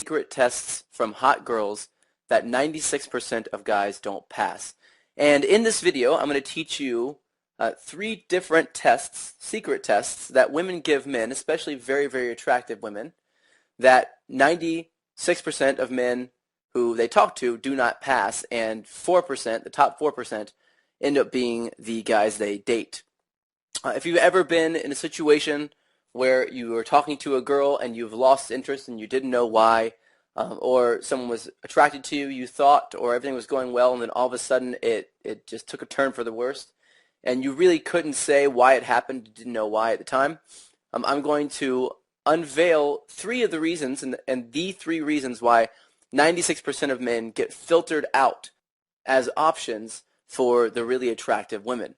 secret tests from hot girls that 96% of guys don't pass. And in this video, I'm going to teach you three different tests, secret tests, that women give men, especially very, very attractive women, that 96% of men who they talk to do not pass, and 4%, the top 4%, end up being the guys they date. If you've ever been in a situation where you were talking to a girl and you've lost interest and you didn't know why, or someone was attracted to you, you thought, or everything was going well, and then all of a sudden it just took a turn for the worst, and you really couldn't say why it happened, you didn't know why at the time, I'm going to unveil three of the reasons, and the three reasons why 96% of men get filtered out as options for the really attractive women.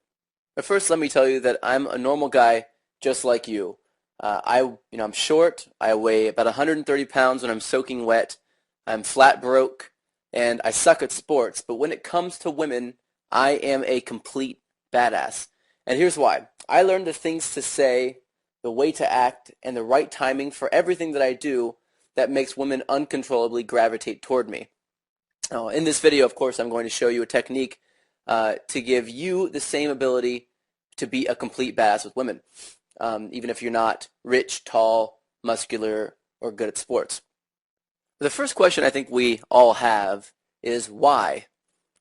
But first, let me tell you that I'm a normal guy just like you. I'm short. I weigh about 130 pounds when I'm soaking wet. I'm flat broke, and I suck at sports. But when it comes to women, I am a complete badass. And here's why. I learned the things to say, the way to act, and the right timing for everything that I do that makes women uncontrollably gravitate toward me. Now, in this video, of course, I'm going to show you a technique to give you the same ability to be a complete badass with women, even if you're not rich, tall, muscular, or good at sports. The first question I think we all have is why?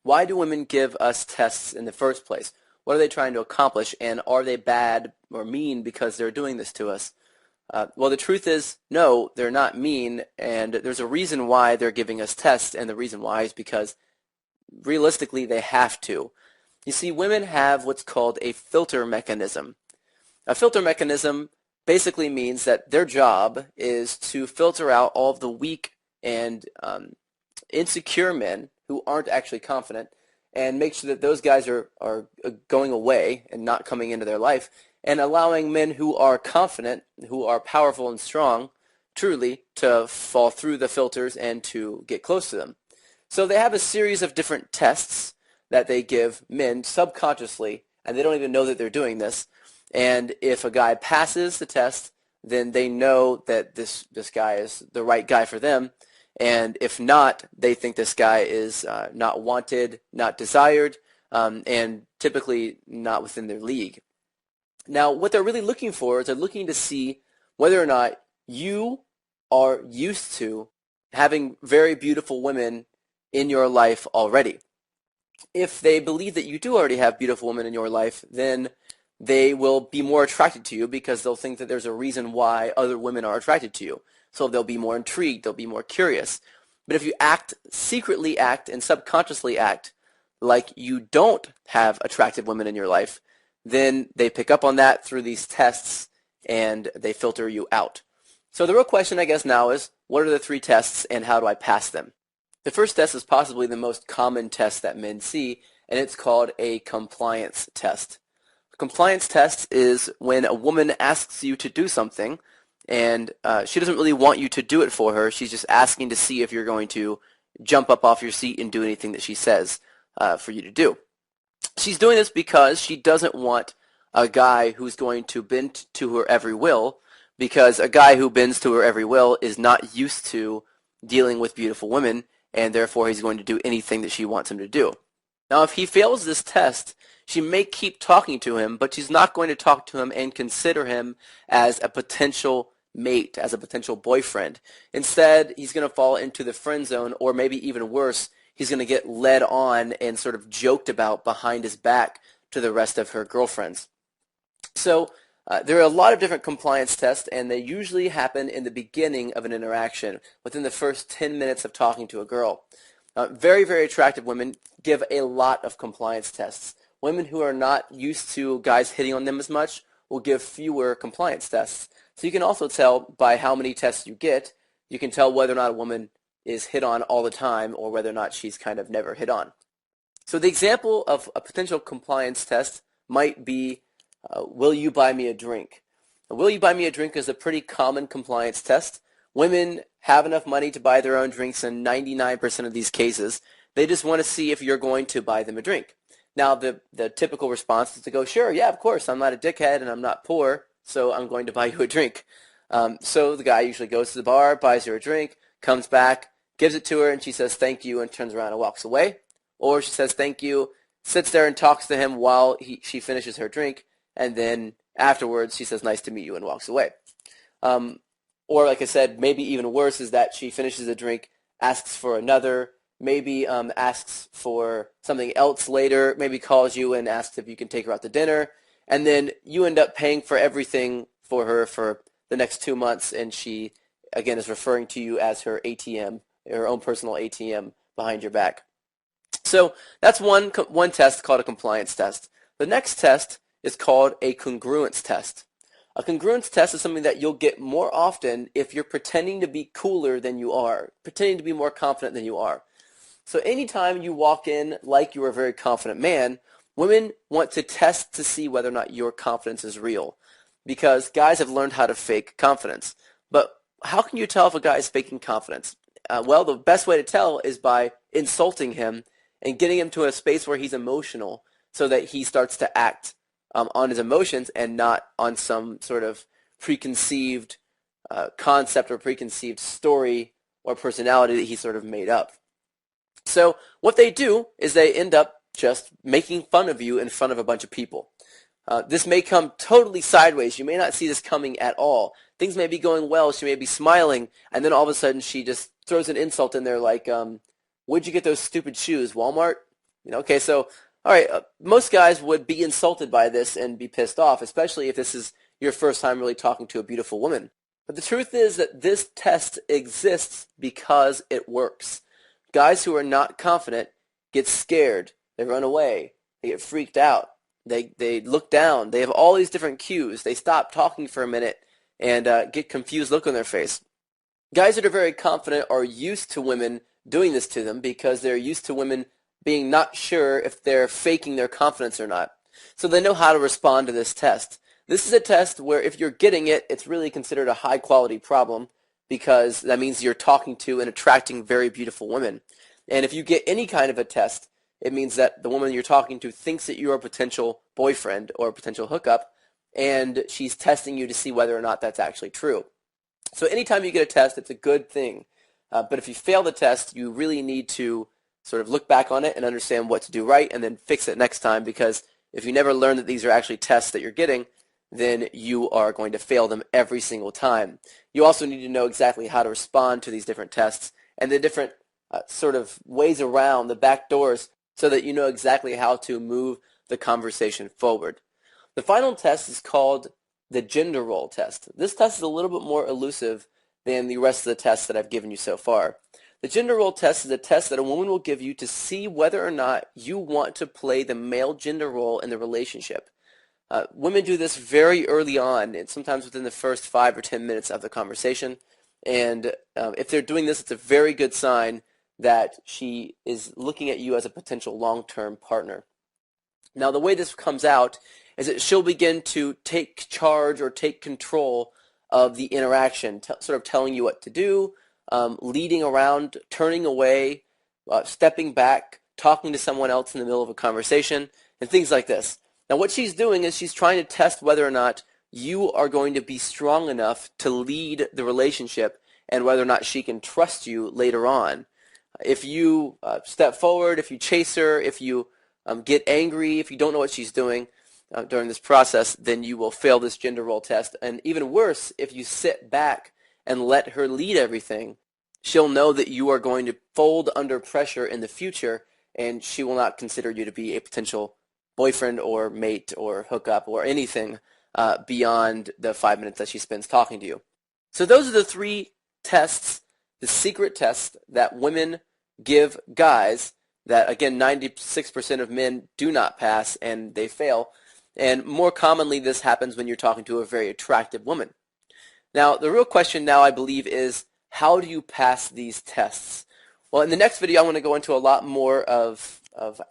Why do women give us tests in the first place? What are they trying to accomplish, and are they bad or mean because they're doing this to us? Well, the truth is, no, they're not mean, and there's a reason why they're giving us tests, and the reason why is because realistically they have to. You see, women have what's called a filter mechanism. A filter mechanism basically means that their job is to filter out all of the weak and insecure men who aren't actually confident, and make sure that those guys are going away and not coming into their life, and allowing men who are confident, who are powerful and strong, truly, to fall through the filters and to get close to them. So they have a series of different tests that they give men subconsciously, and they don't even know that they're doing this. And if a guy passes the test, then they know that this guy is the right guy for them. And if not, they think this guy is not wanted, not desired, and typically not within their league. Now, what they're really looking for is they're looking to see whether or not you are used to having very beautiful women in your life already. If they believe that you do already have beautiful women in your life, then they will be more attracted to you because they'll think that there's a reason why other women are attracted to you. So they'll be more intrigued, they'll be more curious. But if you secretly act and subconsciously act like you don't have attractive women in your life, then they pick up on that through these tests and they filter you out. So the real question, I guess, now is, what are the three tests and how do I pass them? The first test is possibly the most common test that men see, and it's called a compliance test. A compliance test is when a woman asks you to do something, and she doesn't really want you to do it for her. She's just asking to see if you're going to jump up off your seat and do anything that she says for you to do. She's doing this because she doesn't want a guy who's going to bend to her every will, because a guy who bends to her every will is not used to dealing with beautiful women, and therefore he's going to do anything that she wants him to do. Now, if he fails this test, she may keep talking to him, but she's not going to talk to him and consider him as a potential mate, as a potential boyfriend. Instead, he's going to fall into the friend zone, or maybe even worse, he's going to get led on and sort of joked about behind his back to the rest of her girlfriends. So there are a lot of different compliance tests, and they usually happen in the beginning of an interaction, within the first 10 minutes of talking to a girl. Very, very attractive women give a lot of compliance tests. Women who are not used to guys hitting on them as much will give fewer compliance tests. So you can also tell by how many tests you get, you can tell whether or not a woman is hit on all the time or whether or not she's kind of never hit on. So the example of a potential compliance test might be, will you buy me a drink? Will you buy me a drink is a pretty common compliance test. Women have enough money to buy their own drinks in 99% of these cases. They just want to see if you're going to buy them a drink. Now, the typical response is to go, sure, yeah, of course, I'm not a dickhead and I'm not poor, so I'm going to buy you a drink. So the guy usually goes to the bar, buys her a drink. comes back, gives it to her, and she says thank you and turns around and walks away. Or she says thank you, sits there and talks to him while she finishes her drink, and then afterwards she says nice to meet you and walks away. Or like I said, maybe even worse is that she finishes a drink, asks for another, maybe asks for something else later, maybe calls you and asks if you can take her out to dinner, and then you end up paying for everything for her for the next 2 months, and she, again, is referring to you as her ATM, her own personal ATM behind your back. So that's one test called a compliance test. The next test is called a congruence test. A congruence test is something that you'll get more often if you're pretending to be cooler than you are, pretending to be more confident than you are. So anytime you walk in like you're a very confident man, women want to test to see whether or not your confidence is real, because guys have learned how to fake confidence. But how can you tell if a guy is faking confidence? Well, the best way to tell is by insulting him and getting him to a space where he's emotional so that he starts to act on his emotions and not on some sort of preconceived concept or preconceived story or personality that he sort of made up. So what they do is they end up just making fun of you in front of a bunch of people. This may come totally sideways. You may not see this coming at all. Things may be going well. She may be smiling, and then all of a sudden she just throws an insult in there like, where'd you get those stupid shoes, Walmart? Okay, so all right, most guys would be insulted by this and be pissed off, especially if this is your first time really talking to a beautiful woman. But the truth is that this test exists because it works. Guys who are not confident get scared. They run away. They get freaked out. They look down. They have all these different cues. They stop talking for a minute and get confused look on their face. Guys that are very confident are used to women doing this to them because they're used to women being not sure if they're faking their confidence or not. So they know how to respond to this test. This is a test where if you're getting it, it's really considered a high-quality problem because that means you're talking to and attracting very beautiful women. And if you get any kind of a test, it means that the woman you're talking to thinks that you're a potential boyfriend or a potential hookup, and she's testing you to see whether or not that's actually true. So anytime you get a test, it's a good thing. But if you fail the test, you really need to sort of look back on it and understand what to do right and then fix it next time, because if you never learn that these are actually tests that you're getting, then you are going to fail them every single time. You also need to know exactly how to respond to these different tests and the different sort of ways around the back doors so that you know exactly how to move the conversation forward. The final test is called the gender role test. This test is a little bit more elusive than the rest of the tests that I've given you so far. The gender role test is a test that a woman will give you to see whether or not you want to play the male gender role in the relationship. Women do this very early on, and sometimes within the first 5 or 10 minutes of the conversation. And if they're doing this, it's a very good sign that she is looking at you as a potential long-term partner. Now, the way this comes out is that she'll begin to take charge or take control of the interaction, sort of telling you what to do, leading around, turning away, stepping back, talking to someone else in the middle of a conversation, and things like this. Now what she's doing is she's trying to test whether or not you are going to be strong enough to lead the relationship and whether or not she can trust you later on. If you step forward, if you chase her, if you get angry, if you don't know what she's doing during this process, then you will fail this gender role test. And even worse, if you sit back and let her lead everything, she'll know that you are going to fold under pressure in the future, and she will not consider you to be a potential boyfriend or mate or hookup or anything beyond the 5 minutes that she spends talking to you. So those are the 3 tests, the secret tests that women give guys that, again, 96% of men do not pass and they fail. And more commonly, this happens when you're talking to a very attractive woman. Now, the real question now, I believe, is how do you pass these tests? Well, in the next video, I'm going to go into a lot more of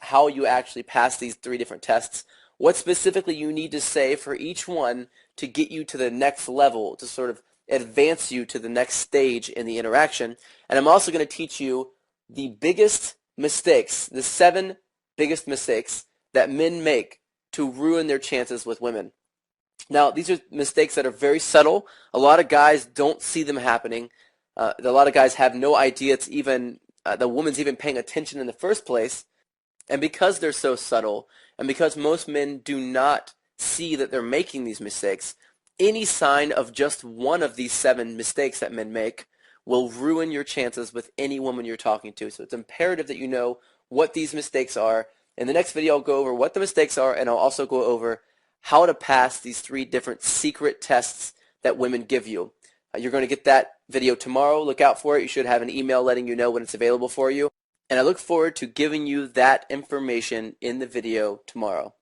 how you actually pass these 3 different tests, what specifically you need to say for each one to get you to the next level, to sort of advance you to the next stage in the interaction. And I'm also going to teach you the biggest mistakes, the 7 biggest mistakes that men make to ruin their chances with women. Now, these are mistakes that are very subtle. A lot of guys don't see them happening. A lot of guys have no idea it's even the woman's even paying attention in the first place. And because they're so subtle, and because most men do not see that they're making these mistakes, any sign of just one of these 7 mistakes that men make will ruin your chances with any woman you're talking to. So it's imperative that you know what these mistakes are. In the next video, I'll go over what the mistakes are, and I'll also go over how to pass these 3 different secret tests that women give you. You're going to get that video tomorrow. Look out for it. You should have an email letting you know when it's available for you. And I look forward to giving you that information in the video tomorrow.